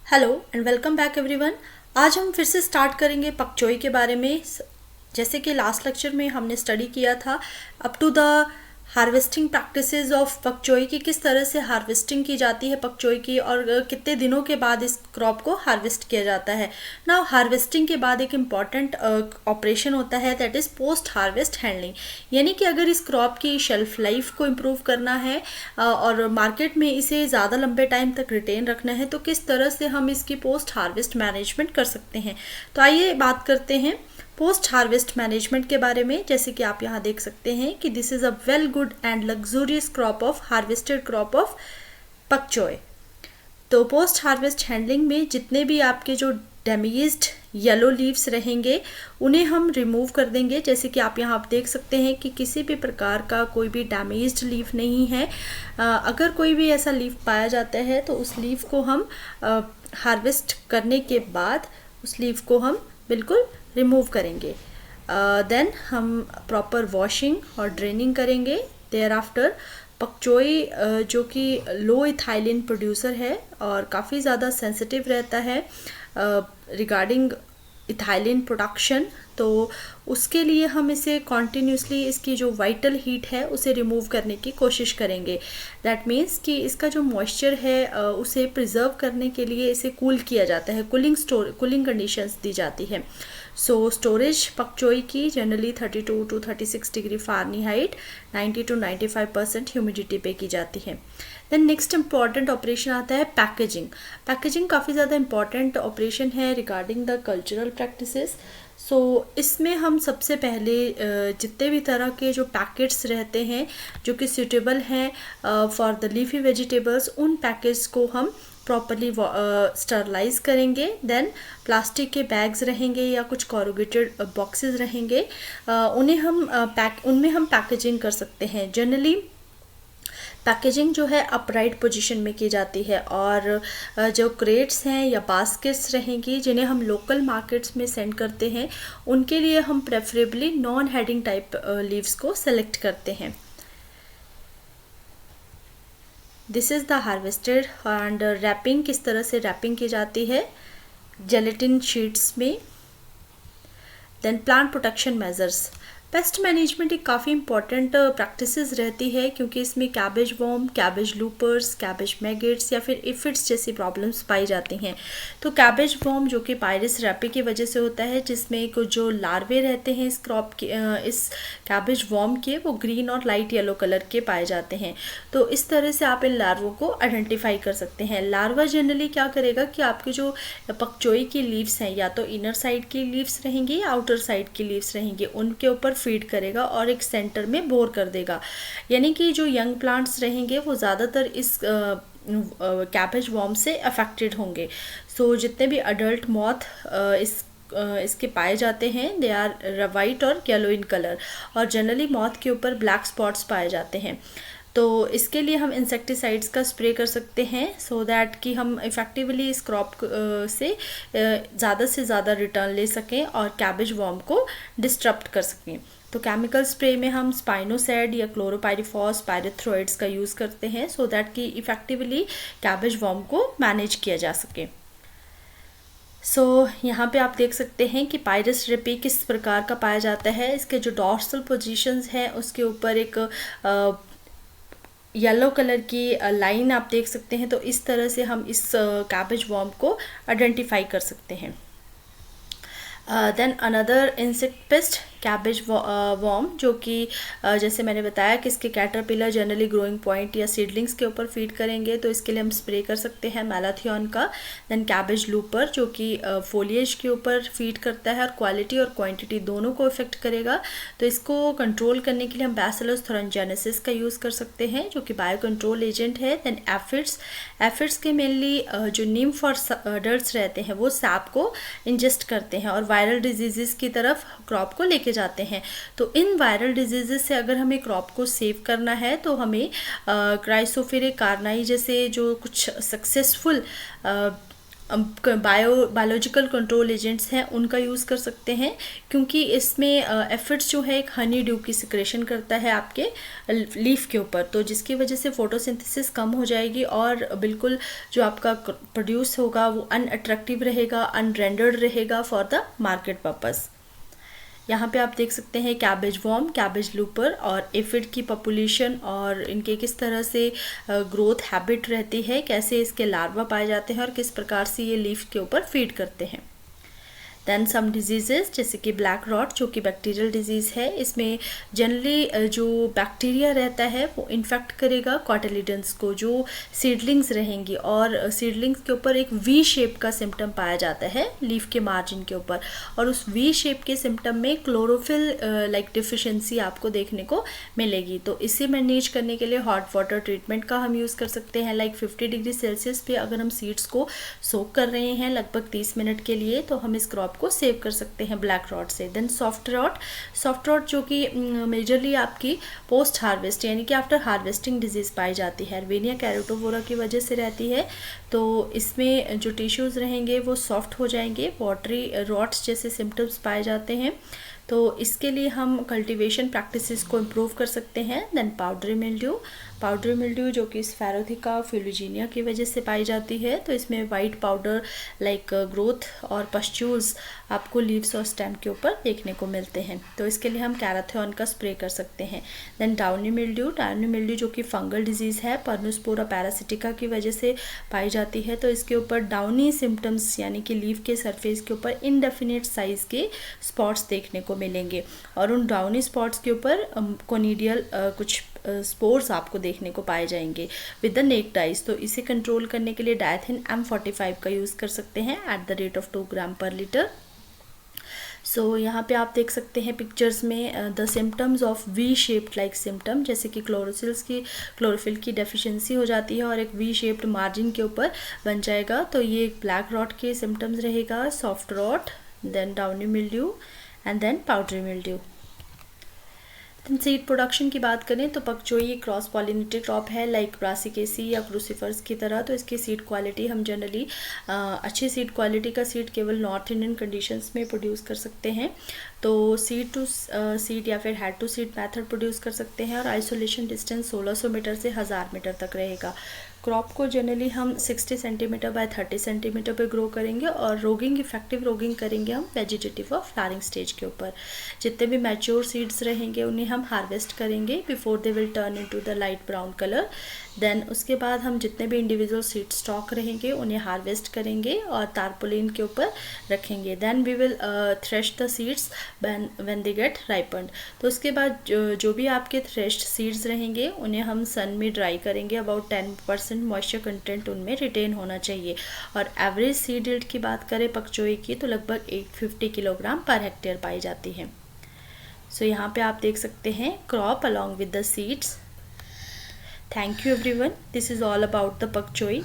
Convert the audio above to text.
Hello and welcome back everyone. आज हम फिर से स्टार्ट करेंगे पकचोई के बारे में। जैसे कि लास्ट लेक्चर में हमने स्टडी किया था up to the harvesting practices of pak choi की, किस तरह से हार्वेस्टिंग की जाती है पकचोई की और कितने दिनों के बाद इस क्रॉप को हार्वेस्ट किया जाता है। नाउ हार्वेस्टिंग के बाद एक इम्पॉर्टेंट ऑपरेशन होता है, that is post harvest handling. यानी कि अगर इस क्रॉप की शेल्फ लाइफ को इम्प्रूव करना है और मार्केट में इसे ज़्यादा लंबे टाइम तक रिटेन रखना है, तो किस तरह से हम इसकी पोस्ट हार्वेस्ट मैनेजमेंट कर सकते हैं। तो आइए बात करते हैं पोस्ट हार्वेस्ट मैनेजमेंट के बारे में। जैसे कि आप यहाँ देख सकते हैं कि this is a well good and luxurious crop of harvested crop of pak choi. तो पोस्ट हार्वेस्ट हैंडलिंग में जितने भी आपके जो डैमेज्ड येलो लीव्स रहेंगे उन्हें हम रिमूव कर देंगे। जैसे कि आप यहाँ देख सकते हैं कि किसी भी प्रकार का कोई भी डैमेज्ड लीफ नहीं है। अगर कोई भी ऐसा लीफ पाया जाता है तो उस लीफ को हम हार्वेस्ट करने के बाद उस लीफ को हम बिल्कुल रिमूव करेंगे। देन हम प्रॉपर वॉशिंग और ड्रेनिंग करेंगे। देयर आफ्टर पकचोई जो कि लो इथाइलिन प्रोड्यूसर है और काफ़ी ज़्यादा सेंसिटिव रहता है रिगार्डिंग इथाइलिन प्रोडक्शन, तो उसके लिए हम इसे कॉन्टीन्यूसली इसकी जो वाइटल हीट है उसे रिमूव करने की कोशिश करेंगे। दैट मीन्स कि इसका जो मॉइस्चर है उसे प्रिजर्व करने के लिए इसे कूल किया जाता है, कूलिंग कंडीशंस दी जाती है। सो स्टोरेज पकचोई की generally 32 to 36 degree Fahrenheit 90 to 95% humidity पे की जाती है। देन नेक्स्ट इम्पॉर्टेंट ऑपरेशन आता है पैकेजिंग। पैकेजिंग काफ़ी ज़्यादा इम्पॉर्टेंट ऑपरेशन है रिगार्डिंग द कल्चरल प्रैक्टिसेस। सो इसमें हम सबसे पहले जितने भी तरह के जो पैकेट्स रहते हैं जो कि सूटेबल हैं फॉर द लीफी वेजिटेबल्स, उन पैकेट्स को हम प्रॉपरली स्टरलाइज करेंगे। देन प्लास्टिक के बैग्स रहेंगे या कुछ कॉरुगेटेड बॉक्सेस रहेंगे, उनमें हम पैकेजिंग कर सकते हैं। जनरली पैकेजिंग जो है अपराइट पोजीशन में की जाती है और जो क्रेट्स हैं या बास्केट्स रहेंगी जिन्हें हम लोकल मार्केट्स में सेंड करते हैं, उनके लिए हम preferably non heading type leaves को सेलेक्ट करते हैं। This is the harvested and wrapping, किस तरह से रैपिंग की जाती है जेलेटिन शीट्स में। Then plant protection measures. Pest management एक काफ़ी इंपॉर्टेंट प्रैक्टिसेस रहती है क्योंकि इसमें cabbage worm, cabbage loopers, cabbage maggots या फिर एफिड्स जैसी प्रॉब्लम्स पाई जाती हैं। तो कैबेज वॉर्म जो कि पायरस रैपी की वजह से होता है, जिसमें कुछ जो लार्वे रहते हैं इस क्रॉप के इस कैबेज वॉर्म के, वो ग्रीन और लाइट येलो कलर के पाए जाते हैं। तो इस तरह से आप इन लार्वों को आइडेंटिफाई कर सकते हैं। लार्वा जनरली क्या करेगा कि आपके जो पकचोई की लीव्स हैं या तो इनर साइड की लीव्स रहेंगी या आउटर साइड की लीव्स रहेंगी, उनके ऊपर फीड करेगा और एक सेंटर में बोर कर देगा। यानी कि जो यंग प्लांट्स रहेंगे वो ज़्यादातर इस कैबेज वॉर्म से अफेक्टेड होंगे। सो जितने भी अडल्ट मॉथ इसके पाए जाते हैं दे आर वाइट और येलो इन कलर, और जनरली मॉथ के ऊपर ब्लैक स्पॉट्स पाए जाते हैं। तो इसके लिए हम इंसेक्टिसाइड्स का स्प्रे कर सकते हैं सो दैट कि हम इफ़ेक्टिवली इस क्रॉप से ज़्यादा से ज़्यादा रिटर्न ले सकें और कैबेज वॉर्म को डिस्टर्ब कर सकें। तो केमिकल स्प्रे में हम स्पाइनोसैड या क्लोरोपाइरिफॉस, पायरेथ्रोइड्स का यूज़ करते हैं सो दैट कि इफ़ेक्टिवली कैबेज वॉर्म को मैनेज किया जा सके। यहाँ पे आप देख सकते हैं कि पायरस रेपी किस प्रकार का पाया जाता है। इसके जो डॉर्सल पोजीशंस हैं उसके ऊपर एक येलो कलर की लाइन आप देख सकते हैं। तो इस तरह से हम इस कैबेज वॉर्म को आइडेंटिफाई कर सकते हैं। Then another insect pest cabbage worm, जो कि जैसे मैंने बताया कि इसके कैटरपिलर जनरली ग्रोइंग पॉइंट या सीडलिंग्स के ऊपर फीड करेंगे, तो इसके लिए हम स्प्रे कर सकते हैं मैलाथियन का। देन कैबेज लूपर जो कि फोलिएज के ऊपर फीड करता है और क्वालिटी और क्वांटिटी दोनों को इफेक्ट करेगा, तो इसको कंट्रोल करने के लिए हम बैसिलस थोरनजेनेसिस का यूज़ कर सकते हैं जो कि बायो कंट्रोल एजेंट है। देन एफिड्स के मेनली जो नीम्फ और डर्ट्स रहते हैं वो सैप को इंजेस्ट करते हैं और वायरल डिजीज़ की तरफ क्रॉप को लेके जाते हैं। तो इन वायरल डिजीज़ से अगर हमें क्रॉप को सेव करना है तो हमें क्राइसोफेरे कार्नाई जैसे जो कुछ सक्सेसफुल बायोलॉजिकल कंट्रोल एजेंट्स हैं उनका यूज़ कर सकते हैं, क्योंकि इसमें एफिड्स जो है एक हनी ड्यू की सिक्रेशन करता है आपके लीफ के ऊपर, तो जिसकी वजह से फोटोसिंथेसिस कम हो जाएगी और बिल्कुल जो आपका प्रोड्यूस होगा वो अनअट्रैक्टिव रहेगा, अनरेंडर्ड रहेगा फॉर द मार्केट पर्पस। यहाँ पे आप देख सकते हैं कैबेज वॉर्म, कैबेज लूपर और एफिड की पॉपुलेशन और इनके किस तरह से ग्रोथ हैबिट रहती है, कैसे इसके लार्वा पाए जाते हैं और किस प्रकार से ये लीफ के ऊपर फीड करते हैं। दैन सम डिजीजेस जैसे कि ब्लैक रॉट जो कि बैक्टीरियल डिजीज़ है, इसमें जनरली जो बैक्टीरिया रहता है वो इन्फेक्ट करेगा कॉटिलिडन्स को जो सीडलिंग्स रहेंगी, और सीडलिंग्स के ऊपर एक वी शेप का सिम्टम पाया जाता है लीफ के मार्जिन के ऊपर, और उस वी शेप के सिम्टम में क्लोरोफिल लाइक डिफिशिएंसी आपको देखने को मिलेगी। तो इसे मैनेज करने के लिए हॉट वाटर ट्रीटमेंट का हम यूज़ कर सकते हैं, लाइक 50 डिग्री सेल्सियस पे अगर हम सीड्स को सोक कर रहे हैं लगभग 30 मिनट के लिए, तो हम इस क्रॉप को सेव कर सकते हैं ब्लैक रॉट से। देन सॉफ्ट रॉट जो कि मेजरली आपकी पोस्ट हार्वेस्ट यानी कि आफ्टर हार्वेस्टिंग डिजीज़ पाई जाती है, अर्वेनिया कैरोटोफोरा की वजह से रहती है। तो इसमें जो टिश्यूज़ रहेंगे वो सॉफ्ट हो जाएंगे, वाटरी रॉट्स जैसे सिम्टम्स पाए जाते हैं। तो इसके लिए हम कल्टीवेशन प्रैक्टिसेस को इम्प्रूव कर सकते हैं। देन पाउडरी मिल्ड्यू जो कि स्फेरोथिका फिलोजीनिया की वजह से पाई जाती है, तो इसमें वाइट पाउडर लाइक ग्रोथ और पस्ट्यूल्स आपको लीव्स और स्टेम के ऊपर देखने को मिलते हैं, तो इसके लिए हम कैराथियोन का स्प्रे कर सकते हैं। देन डाउनी मिल्ड्यू जो कि फंगल डिजीज़ है, पर्नोस्पोरा पैरासिटिका की वजह से पाई जाती है, तो इसके ऊपर डाउनी सिम्टम्स यानी कि लीफ के सरफेस के ऊपर इनडेफिनिट साइज़ के स्पॉट्स देखने को मिलेंगे, और उन डाउनी स्पॉट्स के ऊपर कोनिडियल कुछ स्पोर्स आपको देखने को पाए जाएंगे विद द नेक डाइस। तो इसे कंट्रोल करने के लिए डायथिन M45 का यूज़ कर सकते हैं एट द रेट ऑफ 2 ग्राम पर लीटर। सो यहाँ पे आप देख सकते हैं पिक्चर्स में the symptoms of V shaped like symptom, जैसे कि क्लोरोफिल की डेफिशिएंसी हो जाती है और एक वी शेप्ड मार्जिन के ऊपर बन जाएगा, तो ये एक ब्लैक रॉट के सिम्टम्स रहेगा, soft rot, then downy mildew and then powdery mildew. Seed production की बात करें तो पकचोई एक क्रॉस पॉलिनेटेड क्रॉप है लाइक ब्रासिकेसी या क्रूसीफर्स की तरह, तो इसकी सीड क्वालिटी हम जनरली अच्छी सीड क्वालिटी का सीड केवल नॉर्थ इंडियन कंडीशंस में प्रोड्यूस कर सकते हैं, तो सीड टू सीड या फिर head to seed method produce कर सकते हैं, और आइसोलेशन डिस्टेंस 1600 मीटर से 1000 मीटर तक रहेगा। क्रॉप को जनरली हम 60 सेंटीमीटर बाय 30 सेंटीमीटर पे ग्रो करेंगे, और इफेक्टिव रोगिंग करेंगे हम वेजिटेटिव और फ्लावरिंग स्टेज के ऊपर। जितने भी मैच्योर सीड्स रहेंगे उन्हें हम हार्वेस्ट करेंगे before they will turn into the light brown colour. Then उसके बाद हम जितने भी इंडिविजुअल सीड स्टॉक रहेंगे उन्हें हार्वेस्ट करेंगे और तारपोलिन के ऊपर रखेंगे। Then we will thresh the seeds when they get ripened. तो उसके बाद जो भी आपके थ्रेश्ड सीड्स रहेंगे उन्हें हम सन में ड्राई करेंगे, अबाउट 10% मॉइस्चर कंटेंट उनमें रिटेन होना चाहिए। और एवरेज सीड यील्ड की बात करें पकचोई की तो लगभग 850 किलोग्राम पर हेक्टेयर पाई जाती है। सो यहाँ पे आप देख सकते हैं crop along with the seeds. Thank you everyone. This is all about the pak choi.